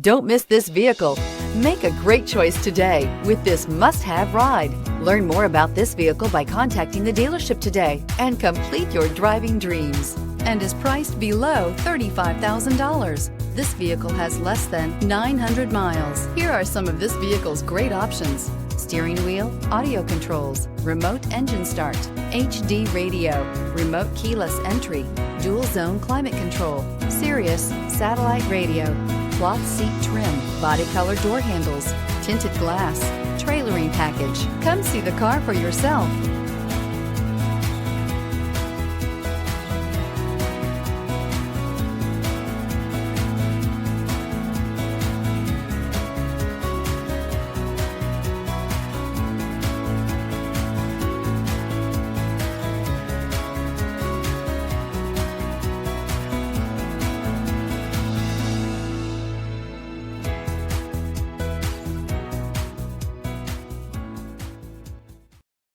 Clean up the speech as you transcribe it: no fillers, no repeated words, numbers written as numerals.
Don't miss this vehicle. Make a great choice today with this must-have ride. Learn more about this vehicle by contacting the dealership today and complete your driving dreams, and is priced below $35,000. This vehicle has less than 900 miles. Here are some of this vehicle's great options: steering wheel audio controls, remote engine start, HD radio, remote keyless entry, dual zone climate control, Sirius satellite radio, cloth seat trim, body color door handles, tinted glass, trailering package. Come see the car for yourself.